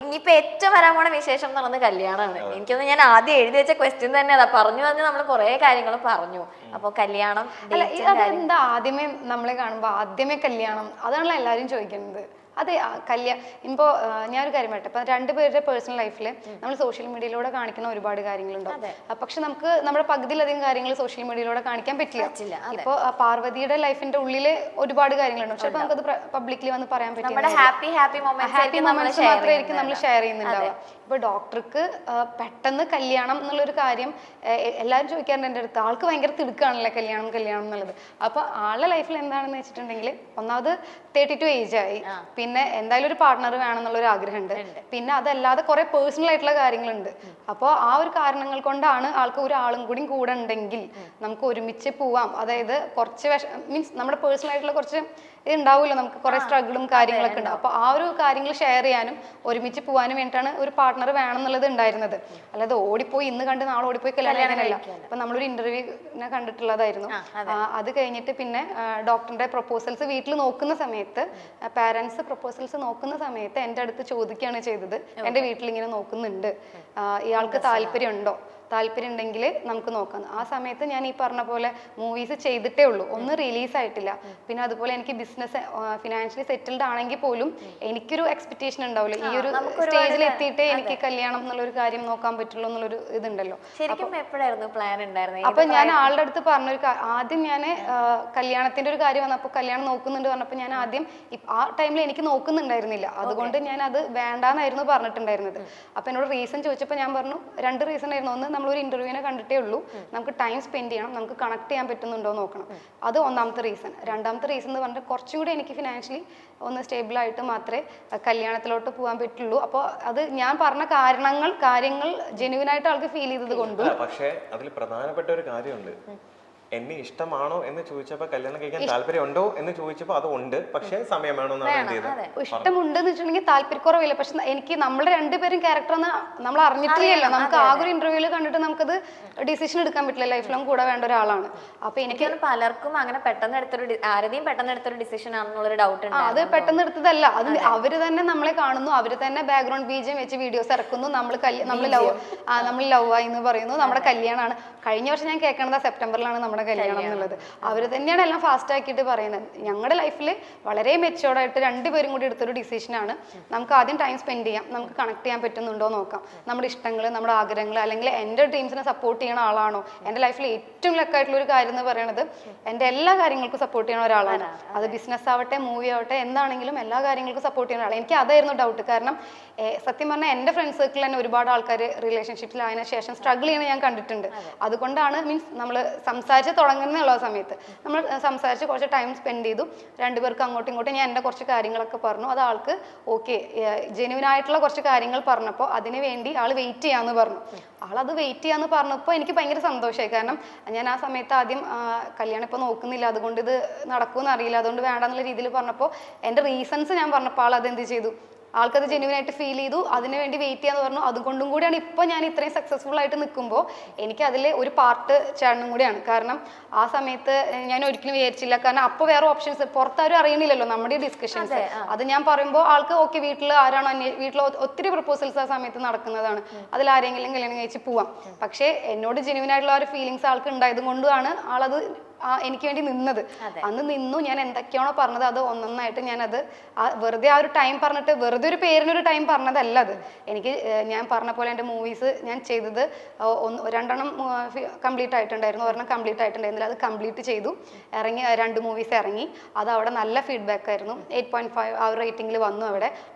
ഇനിയിപ്പോ ഏറ്റവും വരാൻ പോണ വിശേഷം എന്ന് പറയുന്നത് കല്യാണമാണ്. എനിക്കൊന്ന് ഞാൻ ആദ്യം എഴുതി വെച്ച ക്വസ്റ്റ്യൻ തന്നെ അതാ. പറഞ്ഞു നമ്മൾ കുറെ കാര്യങ്ങൾ പറഞ്ഞു. അപ്പൊ കല്യാണം എന്താ ആദ്യമേ നമ്മളെ കാണുമ്പോ ആദ്യമേ കല്യാണം അതാണല്ലോ എല്ലാരും ചോദിക്കുന്നത്. അതെ, ഇപ്പോ ഞാനൊരു കാര്യം പറയട്ടെ, ഇപ്പൊ രണ്ടുപേരുടെ പേഴ്സണൽ ലൈഫിൽ നമ്മൾ സോഷ്യൽ മീഡിയയിലൂടെ കാണിക്കുന്ന ഒരുപാട് കാര്യങ്ങളുണ്ടാവും. പക്ഷെ നമുക്ക് നമ്മുടെ പകുതിയിലധികം കാര്യങ്ങൾ സോഷ്യൽ മീഡിയയിലൂടെ കാണിക്കാൻ പറ്റില്ല. ഇപ്പൊ പാർവതിയുടെ ലൈഫിന്റെ ഉള്ളില് ഒരുപാട് കാര്യങ്ങളുണ്ട്. പക്ഷെ നമുക്കത് പബ്ലിക്കലി വന്ന് പറയാൻ പറ്റില്ല. ഹാപ്പി മൊമെന്റ്സ് മാത്രമായിരിക്കും നമ്മൾ ഷെയർ ചെയ്യുന്നുണ്ടാവുക. ഇപ്പൊ ഡോക്ടർക്ക് പെട്ടെന്ന് കല്യാണം എന്നുള്ളൊരു കാര്യം എല്ലാവരും ചോദിക്കാറുണ്ട് എൻ്റെ അടുത്ത്. ആൾക്ക് ഭയങ്കര തിടുക്കാണല്ലേ കല്യാണം എന്നുള്ളത്. അപ്പൊ ആളുടെ ലൈഫിൽ എന്താണെന്ന് വെച്ചിട്ടുണ്ടെങ്കിൽ ഒന്നാമത് 32 ഏജ് ആയി, പിന്നെ എന്തായാലും ഒരു പാർട്ട്ണർ വേണം എന്നുള്ളൊരു ആഗ്രഹമുണ്ട്, പിന്നെ അതല്ലാതെ കുറെ പേഴ്സണൽ ആയിട്ടുള്ള കാര്യങ്ങളുണ്ട്. അപ്പോൾ ആ ഒരു കാരണങ്ങൾ കൊണ്ടാണ് ആൾക്ക് ഒരാളും കൂടി കൂടെ ഉണ്ടെങ്കിൽ നമുക്ക് ഒരുമിച്ച് പോവാം. അതായത് കുറച്ച് മീൻസ് നമ്മുടെ പേഴ്സണൽ ആയിട്ടുള്ള കുറച്ച് ഇത് ഉണ്ടാവുമല്ലോ, നമുക്ക് കുറെ സ്ട്രഗിളും കാര്യങ്ങളൊക്കെ ഉണ്ട്. അപ്പൊ ആ ഒരു കാര്യങ്ങൾ ഷെയർ ചെയ്യാനും ഒരുമിച്ച് പോകാനും വേണ്ടിയിട്ടാണ് ഒരു പാർട്ട്ണർ വേണം എന്നുള്ളത് ഉണ്ടായിരുന്നത്. അല്ലാതെ ഓടിപ്പോയി ഇന്ന് കണ്ട് നാളെ ഓടിപ്പോയി കല്യാണത്തിനല്ല. അപ്പൊ നമ്മളൊരു ഇന്റർവ്യൂവിനെ കണ്ടിട്ടുള്ളതായിരുന്നു. അത് കഴിഞ്ഞിട്ട് പിന്നെ ഡോക്ടറിന്റെ പ്രൊപ്പോസൽസ് വീട്ടിൽ നോക്കുന്ന സമയത്ത് പാരന്റ്സ് പ്രൊപ്പോസൽസ് നോക്കുന്ന സമയത്ത് എൻ്റെ അടുത്ത് ചോദിക്കുകയാണ് ചെയ്തത്, എൻ്റെ വീട്ടിൽ ഇങ്ങനെ നോക്കുന്നുണ്ട്, ഇയാൾക്ക് താല്പര്യമുണ്ടോ, താല്പര്യം ഉണ്ടെങ്കിൽ നമുക്ക് നോക്കാം. ആ സമയത്ത് ഞാൻ ഈ പറഞ്ഞ പോലെ മൂവീസ് ചെയ്തിട്ടേ ഉള്ളൂ, ഒന്നും റിലീസ് ആയിട്ടില്ല. പിന്നെ അതുപോലെ എനിക്ക് ബിസിനസ് ഫിനാൻഷ്യലി സെറ്റിൽഡ് ആണെങ്കിൽ പോലും എനിക്കൊരു എക്സ്പെക്ടേഷൻ ഉണ്ടാവില്ല, ഈ ഒരു സ്റ്റേജിൽ എത്തിയിട്ടേ എനിക്ക് കല്യാണം എന്നുള്ളൊരു കാര്യം നോക്കാൻ പറ്റുള്ളൂ എന്നുള്ളൊരു ഇതുണ്ടല്ലോ. അപ്പൊ ഞാൻ ആളുടെ അടുത്ത് പറഞ്ഞൊരു ആദ്യം ഞാൻ കല്യാണത്തിന്റെ ഒരു കാര്യം വന്നപ്പോൾ കല്യാണം നോക്കുന്നുണ്ട് പറഞ്ഞപ്പോൾ ഞാൻ ആദ്യം ആ ടൈമിൽ എനിക്ക് നോക്കുന്നുണ്ടായിരുന്നില്ല, അതുകൊണ്ട് ഞാൻ അത് വേണ്ടാന്നായിരുന്നു പറഞ്ഞിട്ടുണ്ടായിരുന്നത്. അപ്പൊ എന്നോട് റീസൺ ചോദിച്ചപ്പോൾ ഞാൻ പറഞ്ഞു 2 റീസൺ ആയിരുന്നു. ഒന്ന്, നമ്മളൊരു ഇന്റർവ്യൂവിനെ കണ്ടിട്ടേ ഉള്ളൂ, നമുക്ക് ടൈം സ്പെൻഡ് ചെയ്യണം, നമുക്ക് കണക്ട് ചെയ്യാൻ പറ്റുന്നുണ്ടോ നോക്കണം, അത് ഒന്നാമത്തെ റീസൺ. രണ്ടാമത്തെ റീസൺ എന്ന് പറഞ്ഞാൽ കുറച്ചും കൂടി എനിക്ക് ഫിനാൻഷ്യലി ഒന്ന് സ്റ്റേബിൾ ആയിട്ട് മാത്രമേ കല്യാണത്തിലോട്ട് പോകാൻ പറ്റുള്ളൂ. അപ്പോൾ അത് ഞാൻ പറഞ്ഞ കാര്യങ്ങൾ ജെന്യുവൻ ആയിട്ട് ആൾക്ക് ഫീൽ ചെയ്തത് കൊണ്ട്. പക്ഷേ അതിൽ പ്രധാനപ്പെട്ട ഒരു കാര്യമുണ്ട്. എന്നെ ഇഷ്ടമാണോ എന്ന് ചോദിച്ചപ്പോ കല്യാണം കഴിക്കാൻ താല്പര്യം ഉണ്ടോ എന്ന് ചോദിച്ചപ്പോ അത് ഉണ്ട്, പക്ഷേ സമയം വേണമെന്നാണ്. ഇഷ്ടമുണ്ട് എന്ന് വെച്ചിട്ടുണ്ടെങ്കിൽ താല്പര്യക്കുറവില്ല. പക്ഷെ എനിക്ക് നമ്മുടെ രണ്ടുപേരും ക്യാരക്ടർ നമ്മൾ അറിഞ്ഞിട്ടില്ലല്ലോ, നമുക്ക് ആകെ ഒരു ഇന്റർവ്യൂവിൽ കണ്ടിട്ട് നമുക്കത് ഡിസിഷൻ എടുക്കാൻ പറ്റില്ല, ലൈഫ് ലോങ് കൂടെ വേണ്ട ഒരാളാണ്. അപ്പൊ എനിക്ക് പലർക്കും അങ്ങനെ പെട്ടെന്ന് എടുത്തൊരു ഡിസിഷൻ ആണെന്നുള്ളൊരു ഡൗട്ട് ഉണ്ട്. അത് പെട്ടെന്ന് എടുത്തതല്ല, അത് അവര് തന്നെ നമ്മളെ കാണുന്നു, അവര് തന്നെ ബാക്ക്ഗ്രൗണ്ട് ബീജം വെച്ച് വീഡിയോസ് ഇറക്കുന്നു, നമ്മൾ ലവ് ആയി എന്ന് പറയുന്നു, നമ്മുടെ കല്യാണമാണ്. കഴിഞ്ഞ വർഷം ഞാൻ കേൾക്കണത് സെപ്റ്റംബറിലാണ് നമ്മുടെ കല്യാണം എന്നുള്ളത്. അവര് തന്നെയാണ് എല്ലാം ഫാസ്റ്റ് ആക്കിയിട്ട് പറയുന്നത്. ഞങ്ങളുടെ ലൈഫിൽ വളരെ മെച്ചുവേർഡായിട്ട് രണ്ടുപേരും കൂടി എടുത്തൊരു ഡിസിഷനാണ്. നമുക്ക് ആദ്യം ടൈം സ്പെൻഡ് ചെയ്യാം, നമുക്ക് കണക്ട് ചെയ്യാൻ പറ്റുന്നുണ്ടോ നോക്കാം, നമ്മുടെ ഇഷ്ടങ്ങൾ, നമ്മുടെ ആഗ്രഹങ്ങൾ, അല്ലെങ്കിൽ എൻ്റെ ഡ്രീംസിനെ സപ്പോർട്ട് ചെയ്യുന്ന ആളാണോ. എൻ്റെ ലൈഫിൽ ഏറ്റവും ലക്കായിട്ടുള്ള ഒരു കാര്യം എന്ന് പറയുന്നത് എൻ്റെ എല്ലാ കാര്യങ്ങൾക്കും സപ്പോർട്ട് ചെയ്യുന്ന ഒരാളാണ്. അത് ബിസിനസ് ആവട്ടെ, മൂവി ആവട്ടെ, എന്താണെങ്കിലും എല്ലാ കാര്യങ്ങൾക്കും സപ്പോർട്ട് ചെയ്യുന്ന ഒരാൾ. എനിക്ക് അതായിരുന്നു ഡൗട്ട്. കാരണം സത്യം പറഞ്ഞാൽ എൻ്റെ ഫ്രണ്ട് സർക്കിളിൽ തന്നെ ഒരുപാട് ആൾക്കാർ റിലേഷൻഷിപ്പിലായതിനു ശേഷം സ്ട്രഗിൾ ചെയ്യണ ഞാൻ കണ്ടിട്ടുണ്ട്. അതുകൊണ്ടാണ് മീൻസ് നമ്മൾ സംസാരിച്ച് തുടങ്ങുന്നുള്ള സമയത്ത് നമ്മൾ സംസാരിച്ച് കുറച്ച് ടൈം സ്പെൻഡ് ചെയ്തു, രണ്ടുപേർക്ക് അങ്ങോട്ടും ഇങ്ങോട്ടും ഞാൻ എൻ്റെ കുറച്ച് കാര്യങ്ങളൊക്കെ പറഞ്ഞു. അത് ആൾക്ക് ഓക്കെ, ജെന്യുവൻ ആയിട്ടുള്ള കുറച്ച് കാര്യങ്ങൾ പറഞ്ഞപ്പോൾ അതിന് വേണ്ടി ആൾ വെയിറ്റ് ചെയ്യാന്ന് പറഞ്ഞു. ആളത് വെയിറ്റ് ചെയ്യാന്ന് പറഞ്ഞപ്പോൾ എനിക്ക് ഭയങ്കര സന്തോഷമായി. കാരണം ഞാൻ ആ സമയത്ത് ആദ്യം കല്യാണം ഇപ്പോൾ നോക്കുന്നില്ല, അതുകൊണ്ട് ഇത് നടക്കുമെന്ന് അറിയില്ല, അതുകൊണ്ട് വേണ്ടെന്നുള്ള രീതിയിൽ പറഞ്ഞപ്പോൾ എൻ്റെ റീസൺസ് ഞാൻ പറഞ്ഞപ്പോൾ ആൾ അതെന്ത് ചെയ്തു, ആൾക്കത് ജെന്യുവൻ ആയിട്ട് ഫീൽ ചെയ്തു, അതിന് വേണ്ടി വെയിറ്റ് ചെയ്യാന്ന് പറഞ്ഞു. അതുകൊണ്ടും കൂടിയാണ് ഇപ്പോൾ ഞാൻ ഇത്രയും സക്സസ്ഫുൾ ആയിട്ട് നിൽക്കുമ്പോൾ എനിക്ക് അതിൽ ഒരു പാർട്ട് ചേട്ടനും കൂടിയാണ്. കാരണം ആ സമയത്ത് ഞാൻ ഒരിക്കലും വിചാരിച്ചില്ല, കാരണം അപ്പോൾ വേറെ ഓപ്ഷൻസ് പുറത്താരും അറിയണില്ലല്ലോ നമ്മുടെ ഡിസ്കഷൻസ്. അത് ഞാൻ പറയുമ്പോൾ ആൾക്ക് ഓക്കെ, വീട്ടിൽ ആരാണോ വീട്ടിൽ ഒത്തിരി പ്രപ്പോസൽസ് ആ സമയത്ത് നടക്കുന്നതാണ്, അതിൽ ആരെങ്കിലും കല്യാണം കഴിച്ച് പോവാം. പക്ഷേ എന്നോട് ജെന്യുവൻ ആയിട്ടുള്ള ഒരു ഫീലിങ്സ് ആൾക്ക് ഉണ്ടായത് കൊണ്ടാണ് ആളത് എനിക്ക് വേണ്ടി നിന്നത്. അന്ന് നിന്നു. ഞാൻ എന്തൊക്കെയാണോ പറഞ്ഞത് അത് ഒന്നൊന്നായിട്ട് ഞാനത് വെറുതെ ആ ഒരു ടൈം പറഞ്ഞിട്ട് വെറുതെ ഒരു പേരിനൊരു ടൈം പറഞ്ഞതല്ല അത്. എനിക്ക് ഞാൻ പറഞ്ഞ പോലെ എൻ്റെ മൂവീസ് ഞാൻ ചെയ്തത് 2 കംപ്ലീറ്റ് ആയിട്ടുണ്ടായിരുന്നു, 1 കംപ്ലീറ്റ് ആയിട്ടുണ്ടായിരുന്നില്ല, അത് കംപ്ലീറ്റ് ചെയ്തു, ഇറങ്ങി 2 മൂവീസ് ഇറങ്ങി. അത് അവിടെ നല്ല ഫീഡ്ബാക്ക് ആയിരുന്നു. 8.5 ആ റേറ്റിംഗിൽ വന്നു.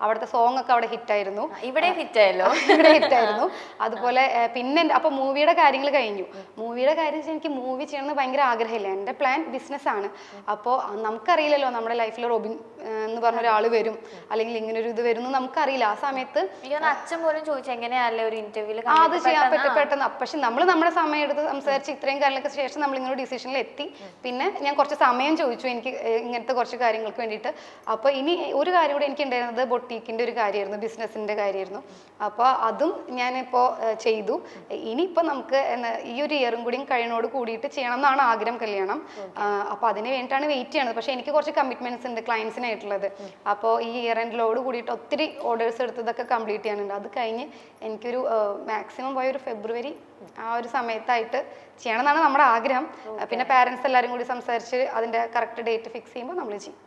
അവിടുത്തെ സോങ് ഒക്കെ അവിടെ ഹിറ്റായിരുന്നു. ഇവിടെ ഹിറ്റായല്ലോ, ഇവിടെ ഹിറ്റായിരുന്നു. അതുപോലെ പിന്നെ അപ്പൊ മൂവിയുടെ കാര്യങ്ങൾ കഴിഞ്ഞു. മൂവിയുടെ കാര്യം എനിക്ക് മൂവി ചെയ്യണമെന്ന് ഭയങ്കര ആഗ്രഹമില്ല. എൻ്റെ പ്ലാൻ ബിസിനസ്സാണ്. അപ്പോൾ നമുക്കറിയില്ലല്ലോ നമ്മുടെ ലൈഫിൽ റോബിൻ എന്ന് പറഞ്ഞ ഒരാൾ വരും, അല്ലെങ്കിൽ ഇങ്ങനെ ഒരു ഇത് വരും എന്ന് നമുക്കറിയില്ല. ആ സമയത്ത് അച്ഛൻ പോലും ചോദിച്ചു എങ്ങനെയല്ലേ ഒരു ഇന്റർവ്യൂവിൽ അത് ചെയ്യാൻ പെട്ടെന്ന്. പക്ഷെ നമ്മൾ നമ്മുടെ സമയം എടുത്ത് സംസാരിച്ച് ഇത്രയും കാര്യങ്ങൾക്ക് ശേഷം നമ്മൾ ഇങ്ങനെ ഡിസിഷനിൽ എത്തി. പിന്നെ ഞാൻ കുറച്ച് സമയം ചോദിച്ചു എനിക്ക് ഇങ്ങനത്തെ കുറച്ച് കാര്യങ്ങൾക്ക് വേണ്ടിയിട്ട്. അപ്പോൾ ഇനി ഒരു കാര്യം കൂടെ എനിക്ക് ഉണ്ടായിരുന്നത് ബൊട്ടീക്കിൻ്റെ ഒരു കാര്യമായിരുന്നു, ബിസിനസ്സിൻ്റെ കാര്യമായിരുന്നു. അപ്പോൾ അതും ഞാനിപ്പോൾ ചെയ്തു. ഇനിയിപ്പോൾ നമുക്ക് ഈ ഒരു ഇയറും കൂടിയും കഴിയുന്നോട് കൂടിയിട്ട് ചെയ്യണം എന്നാണ് ആഗ്രഹം കല്യാണം. ചെയ്യണം. അപ്പോൾ അതിന് വേണ്ടിയിട്ടാണ് വെയിറ്റ് ചെയ്യണത്. പക്ഷേ എനിക്ക് കുറച്ച് കമ്മിറ്റ്മെന്റ്സ് ഉണ്ട് ക്ലയൻസിനായിട്ടുള്ളത്. അപ്പോൾ ഈ ഇയർ എൻഡിലോട് കൂടിയിട്ട് ഒത്തിരി ഓർഡേഴ്സ് എടുത്തതൊക്കെ കംപ്ലീറ്റ് ചെയ്യാനുണ്ട്. അത് കഴിഞ്ഞ് എനിക്കൊരു മാക്സിമം പോയ ഒരു ഫെബ്രുവരി ആ ഒരു സമയത്തായിട്ട് ചെയ്യണം എന്നാണ് നമ്മുടെ ആഗ്രഹം. പിന്നെ പാരൻസ് എല്ലാവരും കൂടി സംസാരിച്ച് അതിന്റെ കറക്റ്റ് ഡേറ്റ് ഫിക്സ് ചെയ്യുമ്പോൾ നമ്മൾ ചെയ്യും.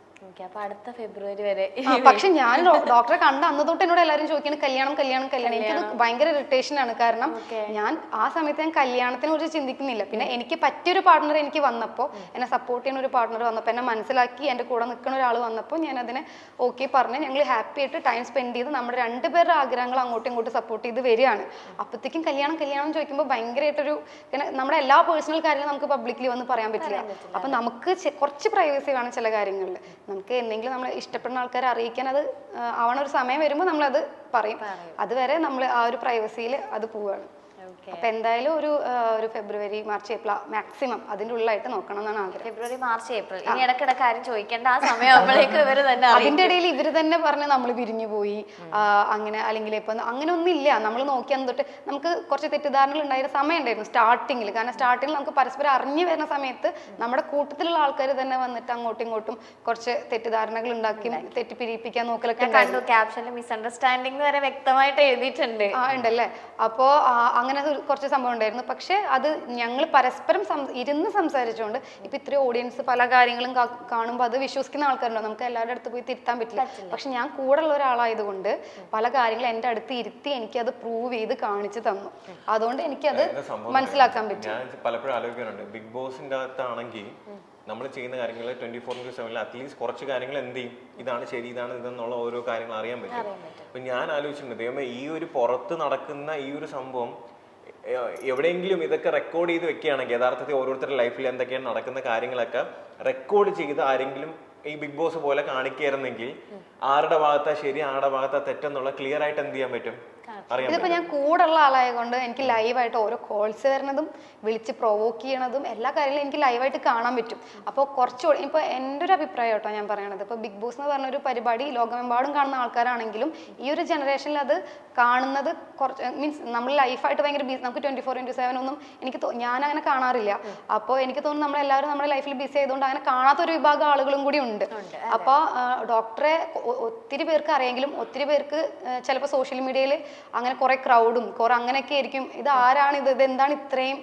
അപ്പൊ അടുത്ത ഫെബ്രുവരി വരെ. പക്ഷെ ഞാൻ ഡോക്ടറെ കണ്ട അന്ന് തൊട്ട് എന്നോട് എല്ലാവരും ചോദിക്കുന്നത് കല്യാണം കല്യാണം കല്യാണം. എനിക്കത് ഭയങ്കര ഇറിറ്റേഷൻ ആണ്. കാരണം ഞാൻ ആ സമയത്ത് ഞാൻ കല്യാണത്തിനെ കുറിച്ച് ചിന്തിക്കുന്നില്ല. പിന്നെ എനിക്ക് പറ്റിയൊരു പാർട്ട്ണർ എനിക്ക് വന്നപ്പോൾ, എന്നെ സപ്പോർട്ട് ചെയ്യുന്ന ഒരു പാർട്ട്ണർ വന്നപ്പോൾ, എന്നെ മനസ്സിലാക്കി എൻ്റെ കൂടെ നിൽക്കുന്ന ഒരാൾ വന്നപ്പോൾ ഞാൻ അതിനെ ഓക്കെ പറഞ്ഞ് ഞങ്ങൾ ഹാപ്പി ആയിട്ട് ടൈം സ്പെൻഡ് ചെയ്ത് നമ്മുടെ രണ്ടുപേരുടെ ആഗ്രഹങ്ങൾ അങ്ങോട്ടും ഇങ്ങോട്ടും സപ്പോർട്ട് ചെയ്ത് വരികയാണ്. അപ്പോഴത്തേക്കും കല്യാണം കല്യാണം ചോദിക്കുമ്പോൾ ഭയങ്കരമായിട്ടൊരു നമ്മുടെ എല്ലാ പേഴ്സണൽ കാര്യങ്ങളും നമുക്ക് പബ്ലിക്കലി വന്ന് പറയാൻ പറ്റില്ല. അപ്പം നമുക്ക് കുറച്ച് പ്രൈവസി വേണം ചില കാര്യങ്ങളിൽ. നമുക്ക് എന്തെങ്കിലും നമ്മൾ ഇഷ്ടപ്പെടുന്ന ആൾക്കാരെ അറിയിക്കാൻ അത് ആവണ ഒരു സമയം വരുമ്പോൾ നമ്മളത് പറയും. അതുവരെ നമ്മൾ ആ ഒരു പ്രൈവസിയിൽ അത് പോവുകയാണ്. അപ്പൊ എന്തായാലും ഒരു ഫെബ്രുവരി മാർച്ച് ഏപ്രിൽ മാക്സിമം അതിന്റെ ഉള്ളിലായിട്ട് നോക്കണം എന്നാണ് ആഗ്രഹം. ഫെബ്രുവരി മാർച്ച് ഏപ്രിൽ ഇനി ഇടയ്ക്കിടെ കാര്യം ചോദിക്കേണ്ട ആ സമയമാകുമ്പോഴേക്കും ഇവര് തന്നെ അതിന്റെ ഇടയിൽ ഇവര് തന്നെ പറഞ്ഞ് നമ്മൾ പിരിഞ്ഞു പോയി അങ്ങനെ, അല്ലെങ്കിൽ ഇപ്പൊ അങ്ങനെ ഒന്നും ഇല്ല. നമ്മൾ നോക്കിയാൽ തൊട്ട് നമുക്ക് കുറച്ച് തെറ്റിദ്ധാരണകൾ ഉണ്ടായിരുന്ന സമയം ഉണ്ടായിരുന്നു സ്റ്റാർട്ടിങ്ങിൽ. കാരണം സ്റ്റാർട്ടിങ്ങിൽ നമുക്ക് പരസ്പരം അറിഞ്ഞു വരുന്ന സമയത്ത് നമ്മുടെ കൂട്ടത്തിലുള്ള ആൾക്കാർ തന്നെ വന്നിട്ട് അങ്ങോട്ടും ഇങ്ങോട്ടും കുറച്ച് തെറ്റിദ്ധാരണകൾ ഉണ്ടാക്കി തെറ്റിപ്പിരിപ്പിക്കാൻ നോക്കലൊക്കെ കണ്ടു. ക്യാപ്ഷനിൽ മിസ്അണ്ടർസ്റ്റാൻഡിംഗ് വരെ വ്യക്തമായിട്ട് എഴുതിയിട്ടുണ്ട്. ഉണ്ടല്ലേ. അപ്പോ അങ്ങനെ കുറച്ച് സംഭവം ഉണ്ടായിരുന്നു. പക്ഷെ അത് ഞങ്ങൾ പരസ്പരം ഇരുന്ന് സംസാരിച്ചുകൊണ്ട് ഇപ്പൊ ഇത്രയും ഓഡിയൻസ് പല കാര്യങ്ങളും കാണുമ്പോൾ അത് വിശ്വസിക്കുന്ന ആൾക്കാരുണ്ടോ, നമുക്ക് എല്ലാവരുടെ അടുത്ത് പോയി തിരുത്താൻ പറ്റില്ല. പക്ഷെ ഞാൻ കൂടെ ഉള്ള ഒരാളായതുകൊണ്ട് പല കാര്യങ്ങളും എൻ്റെ അടുത്ത് ഇരുത്തി എനിക്കത് പ്രൂവ് ചെയ്ത് കാണിച്ചു തന്നു. അതുകൊണ്ട് എനിക്കത് മനസ്സിലാക്കാൻ പറ്റും. ഞാൻ പലപ്പോഴും ആലോചിക്കാറുണ്ട്, ബിഗ് ബോസിന്റെ അകത്താണെങ്കിൽ നമ്മൾ ചെയ്യുന്ന കാര്യങ്ങൾ 24/7 അറ്റ്ലീസ്റ്റ് കുറച്ച് കാര്യങ്ങൾ എന്ത് ചെയ്യും, ഇതാണ് ശരി ഇതാണ് ഇതെന്നുള്ള ഓരോ കാര്യങ്ങൾ അറിയാൻ പറ്റും. അപ്പൊ ഞാൻ ആലോചിച്ചിട്ടുണ്ട്, ദൈവമേ ഈ ഒരു പുറത്ത് നടക്കുന്ന ഈ ഒരു സംഭവം എവിടെയെങ്കിലും ഇതൊക്കെ റെക്കോർഡ് ചെയ്ത് വെക്കുകയാണെങ്കിൽ, യഥാർത്ഥത്തിൽ ഓരോരുത്തരുടെ ലൈഫിൽ എന്തൊക്കെയാണ് നടക്കുന്ന കാര്യങ്ങളൊക്കെ റെക്കോർഡ് ചെയ്ത് ആരെങ്കിലും ഈ ബിഗ് ബോസ് പോലെ കാണിക്കായിരുന്നെങ്കിൽ ആരുടെ ഭാഗത്താ ശരി ആരുടെ ഭാഗത്താ തെറ്റെന്നുള്ള ക്ലിയർ ആയിട്ട് എന്ത് ചെയ്യാൻ പറ്റും, ഇതിപ്പോ ഞാൻ കൂടെ ഉള്ള ആളായതുകൊണ്ട് എനിക്ക് ലൈവായിട്ട് ഓരോ കോൾസ് വരുന്നതും വിളിച്ച് പ്രൊവോക്ക് ചെയ്യണതും എല്ലാ കാര്യങ്ങളും എനിക്ക് ലൈവായിട്ട് കാണാൻ പറ്റും. അപ്പോൾ കുറച്ചുകൂടി ഇപ്പൊ എൻ്റെ ഒരു അഭിപ്രായം കേട്ടോ ഞാൻ പറയണത്, ഇപ്പൊ ബിഗ് ബോസ് എന്ന് പറഞ്ഞൊരു പരിപാടി ലോകമെമ്പാടും കാണുന്ന ആൾക്കാരാണെങ്കിലും ഈ ഒരു ജനറേഷനിൽ അത് കാണുന്നത് കുറച്ച് മീൻസ് നമ്മൾ ലൈഫായിട്ട് ഭയങ്കര ബിസി, നമുക്ക് 24/7 ഒന്നും എനിക്ക് ഞാൻ അങ്ങനെ കാണാറില്ല. അപ്പോൾ എനിക്ക് തോന്നുന്നു നമ്മളെല്ലാവരും നമ്മുടെ ലൈഫിൽ ബിസി ആയതുകൊണ്ട് അങ്ങനെ കാണാത്തൊരു വിഭാഗം ആളുകളും കൂടി ഉണ്ട്. അപ്പോൾ ഡോക്ടറെ ഒത്തിരി പേർക്ക് അറിയെങ്കിലും ഒത്തിരി പേർക്ക് ചിലപ്പോൾ സോഷ്യൽ മീഡിയയിൽ അങ്ങനെ കുറെ ക്രൗഡും കുറെ അങ്ങനെയൊക്കെ ആയിരിക്കും, ഇത് ആരാണ് ഇത് എന്താണ് ഇത്രയും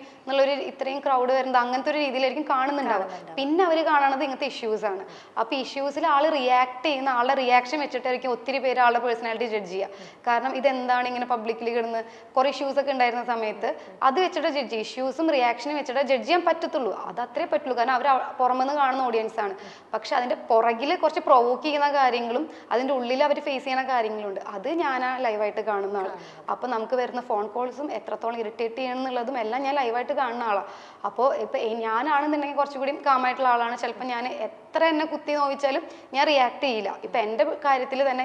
ക്രൗഡ് വരുന്നത് അങ്ങനത്തെ ഒരു രീതിയിലായിരിക്കും കാണുന്നുണ്ടാവും. പിന്നെ അവർ കാണുന്നത് ഇങ്ങനത്തെ ഇഷ്യൂസ് ആണ്. അപ്പൊ ഇഷ്യൂസിൽ ആള് റിയാക്ട് ചെയ്യുന്ന ആളുടെ റിയാക്ഷൻ വെച്ചിട്ടായിരിക്കും ഒത്തിരി പേര് ആളുടെ പേഴ്സണാലിറ്റി ജഡ്ജ് ചെയ്യുക. കാരണം ഇതെന്താണ് ഇങ്ങനെ പബ്ലിക്കിൽ കിടന്ന് കുറെ ഇഷ്യൂസ് ഒക്കെ ഉണ്ടായിരുന്ന സമയത്ത് അത് വെച്ചിട്ട് ജഡ്ജ് ചെയ്യും. ഇഷ്യൂസും റിയാക്ഷനും വെച്ചിട്ട് ജഡ്ജ് ചെയ്യാൻ പറ്റത്തുള്ളൂ, അത് അത്രേ പറ്റുള്ളൂ. കാരണം അവർ പുറമെന്ന് കാണുന്ന ഓഡിയൻസ് ആണ്. പക്ഷെ അതിന്റെ പുറകിൽ കുറച്ച് പ്രൊവോക്ക് ചെയ്യുന്ന കാര്യങ്ങളും അതിന്റെ ഉള്ളിൽ അവർ ഫേസ് ചെയ്യുന്ന കാര്യങ്ങളുണ്ട്. അത് ഞാൻ ലൈവായിട്ട് കാണുന്ന ആൾ. അപ്പൊ നമുക്ക് വരുന്ന ഫോൺ കോൾസും എത്രത്തോളം ഇറിറ്റേറ്റ് ചെയ്യണം എന്നുള്ളതും എല്ലാം ഞാൻ ലൈവായിട്ട് കാണുന്ന ആളാണ്. അപ്പോൾ ഇപ്പൊ ഞാനാണെന്നുണ്ടെങ്കിൽ കുറച്ചുകൂടി കാമായിട്ടുള്ള ആളാണ്. ചിലപ്പോൾ ഞാൻ എത്ര എന്നെ കുത്തി നോവിച്ചാലും ഞാൻ റിയാക്ട് ചെയ്യില്ല. ഇപ്പൊ എൻ്റെ കാര്യത്തിൽ തന്നെ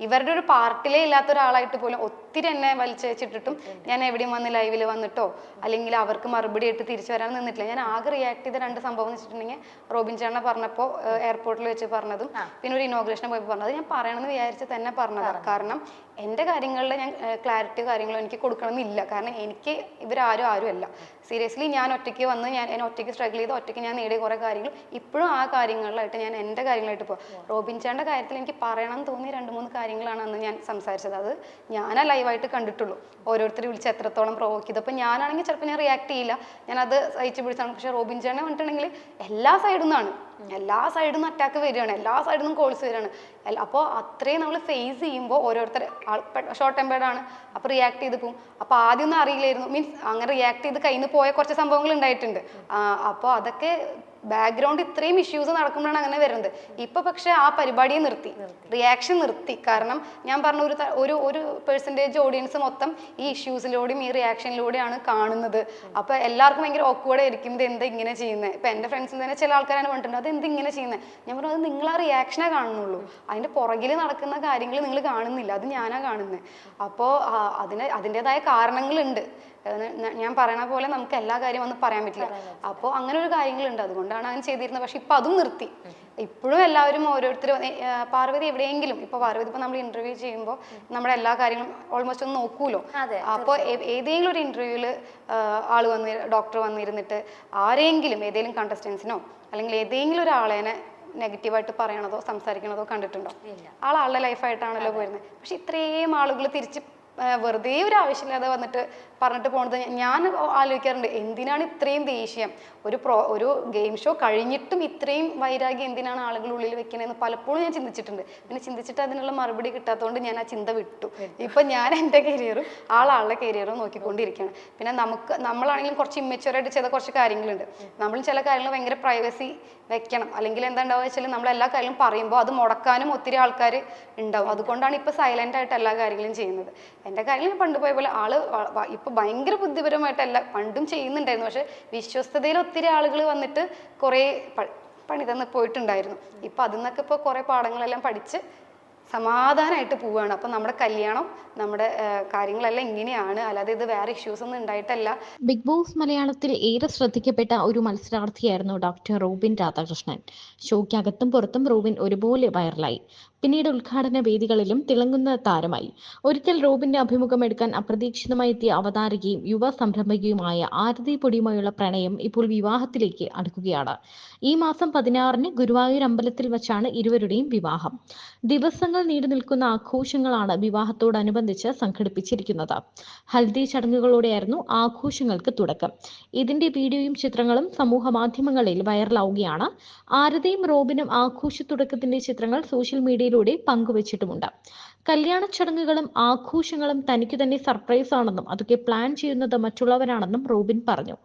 ഇവരുടെ ഒരു പാർട്ടിലേ ഇല്ലാത്ത ഒരാളായിട്ട് പോലും ഒത്തിരി എന്നെ വലിച്ചേച്ചിട്ടിട്ടും ഞാൻ എവിടെയും വന്ന് ലൈവിൽ വന്നിട്ടോ അല്ലെങ്കിൽ അവർക്ക് മറുപടി ആയിട്ട് തിരിച്ചു വരാൻ നിന്നിട്ടില്ല. ഞാൻ ആകെ റിയാക്ട് ചെയ്ത 2 സംഭവം എന്ന് വെച്ചിട്ടുണ്ടെങ്കിൽ റോബിൻ ചേട്ടനെ പറഞ്ഞപ്പോൾ എയർപോർട്ടിൽ വെച്ച് പറഞ്ഞതും പിന്നെ ഒരു ഇനോഗ്രേഷന് പോയപ്പോൾ പറഞ്ഞത് ഞാൻ പറയണമെന്ന് വിചാരിച്ച് തന്നെ പറഞ്ഞതാണ്. കാരണം എൻ്റെ കാര്യങ്ങളിൽ ഞാൻ ക്ലാരിറ്റി കാര്യങ്ങളും എനിക്ക് കൊടുക്കണമെന്നില്ല. കാരണം എനിക്ക് ഇവരാരും അല്ല. സീരിയസ്ലി ഞാൻ ഒറ്റയ്ക്ക് വന്ന് എന്നെ ഒറ്റയ്ക്ക് സ്ട്രഗിൾ ചെയ്ത് ഒറ്റയ്ക്ക് ഞാൻ നേടിയ കുറേ കാര്യങ്ങൾ ഇപ്പോഴും ആ കാര്യങ്ങളിലായിട്ട് ഞാൻ എൻ്റെ കാര്യങ്ങളായിട്ട് പോകും. റോബിൻ ചേട്ടൻ്റെ കാര്യത്തിൽ എനിക്ക് പറയണം തോന്നിയ 2-3 കാര്യങ്ങളാണ് അന്ന് ഞാൻ സംസാരിച്ചത്. അത് ഞാനാ ലൈവായിട്ട് കണ്ടിട്ടുള്ളൂ. ഓരോരുത്തർ വിളിച്ച് എത്രത്തോളം പ്രൊവോക്ക് ചെയ്തു. അപ്പോൾ ഞാനാണെങ്കിൽ ചിലപ്പോൾ ഞാൻ റിയാക്ട് ചെയ്യില്ല, ഞാനത് സഹിച്ച് പിടിച്ചാണ്. പക്ഷേ റോബിൻ ചേട്ടനെ പറഞ്ഞിട്ടുണ്ടെങ്കിൽ എല്ലാ സൈഡിൽ നിന്നും അറ്റാക്ക് വരികയാണ്, എല്ലാ സൈഡിൽ നിന്നും കോൾസ് വരികയാണ്. അപ്പോൾ അത്രയും നമ്മൾ ഫേസ് ചെയ്യുമ്പോൾ ഓരോരുത്തർ ഷോർട്ട് ടെമ്പേർഡ് ആണ്, അപ്പോൾ റിയാക്ട് ചെയ്ത് പോകും. അപ്പോൾ ആദ്യമൊന്നും അറിയില്ലായിരുന്നു, മീൻസ് അങ്ങനെ റിയാക്ട് ചെയ്ത് കയ്യിൽ നിന്ന് പോയ കുറച്ച് സംഭവങ്ങൾ ഉണ്ടായിട്ടുണ്ട്. അപ്പോൾ അതൊക്കെ ബാക്ക്ഗ്രൗണ്ട് ഇത്രയും ഇഷ്യൂസ് നടക്കുമ്പോഴാണ് അങ്ങനെ വരുന്നത്. ഇപ്പൊ പക്ഷെ ആ പരിപാടിയെ നിർത്തി, റിയാക്ഷൻ നിർത്തി. കാരണം ഞാൻ പറഞ്ഞ ഒരു പെർസെൻറ്റേജ് ഓഡിയൻസ് മൊത്തം ഈ ഇഷ്യൂസിലൂടെയും ഈ റിയാക്ഷനിലൂടെയാണ് കാണുന്നത്. അപ്പൊ എല്ലാവർക്കും ഭയങ്കര ഓക്വേർഡ് ആയിരിക്കും, ഇത് എന്താ ഇങ്ങനെ ചെയ്യുന്നത്. ഇപ്പൊ എൻ്റെ ഫ്രണ്ട്സിൽ തന്നെ ചില ആൾക്കാരാണ് പറഞ്ഞിട്ടുണ്ട് അത് എന്ത് ഇങ്ങനെ ചെയ്യുന്നത്. ഞാൻ പറഞ്ഞു അത് നിങ്ങൾ ആ റിയാക്ഷനെ കാണുന്നുള്ളൂ, അതിന്റെ പുറകിൽ നടക്കുന്ന കാര്യങ്ങൾ നിങ്ങൾ കാണുന്നില്ല, അത് ഞാനാ കാണുന്നത്. അപ്പോൾ അതിൻ്റെതായ കാരണങ്ങളുണ്ട്. ഞാൻ പറയണ പോലെ നമുക്ക് എല്ലാ കാര്യവും ഒന്നും പറയാൻ പറ്റില്ല. അപ്പോൾ അങ്ങനെ ഒരു കാര്യങ്ങളുണ്ട്. അതുകൊണ്ട് അതുകൊണ്ടാണ് അങ്ങനെ ചെയ്തിരുന്നത്. പക്ഷെ ഇപ്പൊ അതും നിർത്തി. ഇപ്പോഴും എല്ലാവരും ഓരോരുത്തരും പാർവതി എവിടെയെങ്കിലും, ഇപ്പൊ പാർവതി ഇപ്പൊ നമ്മൾ ഇന്റർവ്യൂ ചെയ്യുമ്പോൾ നമ്മുടെ എല്ലാ കാര്യങ്ങളും ഓൾമോസ്റ്റ് ഒന്ന് നോക്കൂലോ. അപ്പോൾ ഏതെങ്കിലും ഒരു ഇന്റർവ്യൂവിൽ ആള് വന്ന് ഡോക്ടർ വന്നിരുന്നിട്ട് ആരെങ്കിലും ഏതെങ്കിലും കണ്ടസ്റ്റൻസിനോ അല്ലെങ്കിൽ ഏതെങ്കിലും ഒരാളേനെ നെഗറ്റീവായിട്ട് പറയണതോ സംസാരിക്കണതോ കണ്ടിട്ടുണ്ടോ? ആളുടെ ലൈഫായിട്ടാണല്ലോ പോയിരുന്നത്. പക്ഷെ ഇത്രയും ആളുകൾ തിരിച്ച് വെറുതെ ഒരു ആവശ്യമില്ലാതെ വന്നിട്ട് പറഞ്ഞിട്ട് പോണത് ഞാൻ ആലോചിക്കാറുണ്ട്. എന്തിനാണ് ഇത്രയും ദേഷ്യം? ഒരു ഗെയിം ഷോ കഴിഞ്ഞിട്ടും ഇത്രയും വൈരാഗ്യം എന്തിനാണ് ആളുകൾ ഉള്ളിൽ വെക്കണതെന്ന് പലപ്പോഴും ഞാൻ ചിന്തിച്ചിട്ടുണ്ട്. പിന്നെ ചിന്തിച്ചിട്ട് അതിനുള്ള മറുപടി കിട്ടാത്തതുകൊണ്ട് ഞാൻ ആ ചിന്ത വിട്ടു. ഇപ്പൊ ഞാൻ എൻ്റെ കരിയറും ആളുടെ കരിയറും നോക്കിക്കൊണ്ടിരിക്കുകയാണ്. പിന്നെ നമ്മളാണെങ്കിലും കുറച്ച് ഇമ്മച്ചുവറായിട്ട് ചെയ്ത കുറച്ച് കാര്യങ്ങളുണ്ട്. നമ്മൾ ചില കാര്യങ്ങൾ ഭയങ്കര പ്രൈവസി വെക്കണം. അല്ലെങ്കിൽ എന്താ ഉണ്ടാവുക വെച്ചാൽ നമ്മൾ എല്ലാ കാര്യങ്ങളും പറയുമ്പോൾ അത് മുടക്കാനും ഒത്തിരി ആൾക്കാർ ഉണ്ടാവും. അതുകൊണ്ടാണ് ഇപ്പൊ സൈലന്റ് ആയിട്ട് എല്ലാ കാര്യങ്ങളും ചെയ്യുന്നത്. എൻ്റെ കാര്യങ്ങൾ പണ്ട് പോയ പോലെ ആള് ഇപ്പൊ ഭയങ്കര ബുദ്ധിപരമായിട്ട് എല്ലാ പണ്ടും ചെയ്യുന്നുണ്ടായിരുന്നു. പക്ഷെ വിശ്വസ്തതയിൽ ഒത്തിരി ആളുകൾ വന്നിട്ട് കുറേ പണി തന്ന് പോയിട്ടുണ്ടായിരുന്നു. ഇപ്പൊ അതിൽ നിന്നൊക്കെ ഇപ്പോൾ കുറേ പാഠങ്ങളെല്ലാം പഠിച്ച് സമാധാനമായിട്ട് പോവുകയാണ്. അപ്പം നമ്മുടെ കല്യാണം, നമ്മുടെ കാര്യങ്ങളെല്ലാം ഇങ്ങനെയാണ്, അല്ലാതെ ഇത് വേറെ ഇഷ്യൂസ് ഒന്നും ഉണ്ടായിട്ടല്ല. ബിഗ് ബോസ് മലയാളത്തിൽ ഏറെ ശ്രദ്ധിക്കപ്പെട്ട ഒരു മത്സരാർത്ഥിയായിരുന്നു ഡോക്ടർ റോബിൻ രാധാകൃഷ്ണൻ. ഷോയ്ക്കകത്തും പുറത്തും റോബിൻ ഒരുപോലെ വൈറലായി. പിന്നീട് ഉദ്ഘാടന വേദികളിലും തിളങ്ങുന്ന താരമായി. ഒരിക്കൽ റോബിന്റെ അഭിമുഖം എടുക്കാൻ അപ്രതീക്ഷിതമായി എത്തിയ അവതാരകയും യുവ സംരംഭകയുമായ ആരതി പൊടിയുമായുള്ള പ്രണയം ഇപ്പോൾ വിവാഹത്തിലേക്ക് അടുക്കുകയാണ്. ഈ മാസം 16-ന് ഗുരുവായൂർ അമ്പലത്തിൽ വച്ചാണ് ഇരുവരുടെയും വിവാഹം. ദിവസങ്ങൾ നീണ്ടു നിൽക്കുന്ന ആഘോഷങ്ങളാണ് വിവാഹത്തോടനുബന്ധിച്ച് സംഘടിപ്പിച്ചിരിക്കുന്നത്. ഹൽദി ചടങ്ങുകളോടെയായിരുന്നു ആഘോഷങ്ങൾക്ക് തുടക്കം. ഇതിന്റെ വീഡിയോയും ചിത്രങ്ങളും സമൂഹ മാധ്യമങ്ങളിൽ വൈറലാവുകയാണ്. ആരതിയും റോബിനും ആഘോഷ തുടക്കത്തിന്റെ ചിത്രങ്ങൾ സോഷ്യൽ മീഡിയയിലൂടെ പങ്കുവച്ചിട്ടുമുണ്ട്. കല്യാണ ചടങ്ങുകളും ആഘോഷങ്ങളും തനിക്ക് തന്നെ സർപ്രൈസ് ആണെന്നും അതൊക്കെ പ്ലാൻ ചെയ്യുന്നത് മറ്റുള്ളവരാണെന്നും റോബിൻ പറഞ്ഞു.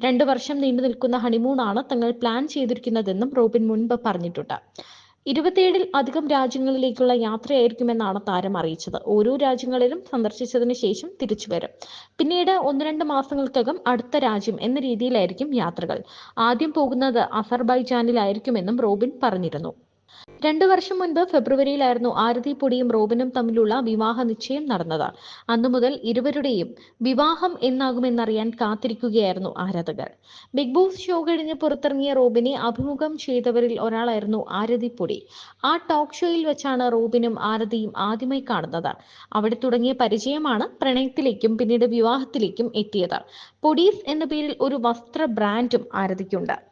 2 വർഷം നീണ്ടു നിൽക്കുന്ന ഹണിമൂണാണ് തങ്ങൾ പ്ലാൻ ചെയ്തിരിക്കുന്നതെന്നും റോബിൻ മുൻപ് പറഞ്ഞിട്ടുണ്ട്. 27-ൽ അധികം രാജ്യങ്ങളിലേക്കുള്ള യാത്രയായിരിക്കുമെന്നാണ് താരം അറിയിച്ചത്. ഓരോ രാജ്യങ്ങളിലും സന്ദർശിച്ചതിന് ശേഷം തിരിച്ചു വരും. പിന്നീട് 1-2 മാസങ്ങൾക്കകം അടുത്ത രാജ്യം എന്ന രീതിയിലായിരിക്കും യാത്രകൾ. ആദ്യം പോകുന്നത് അസർബൈജാനിലായിരിക്കുമെന്നും റോബിൻ പറഞ്ഞിരുന്നു. 2 വർഷം മുൻപ് ഫെബ്രുവരിയിലായിരുന്നു ആരതി പൊടിയും റോബിനും തമ്മിലുള്ള വിവാഹ നിശ്ചയം നടന്നത്. അന്നു മുതൽ ഇരുവരുടെയും വിവാഹം എന്നാകുമെന്നറിയാൻ കാത്തിരിക്കുകയായിരുന്നു ആരാധകർ. ബിഗ് ബോസ് ഷോ കഴിഞ്ഞ് പുറത്തിറങ്ങിയ റോബിനെ അഭിമുഖം ചെയ്തവരിൽ ഒരാളായിരുന്നു ആരതി പൊടി. ആ ടോക്ക് ഷോയിൽ വെച്ചാണ് റോബിനും ആരതിയും ആദ്യമായി കാണുന്നത്. അവിടെ തുടങ്ങിയ പരിചയമാണ് പ്രണയത്തിലേക്കും പിന്നീട് വിവാഹത്തിലേക്കും എത്തിയത്. പൊടീസ് എന്ന പേരിൽ ഒരു വസ്ത്ര ബ്രാൻഡും ആരതിക്കുണ്ട്.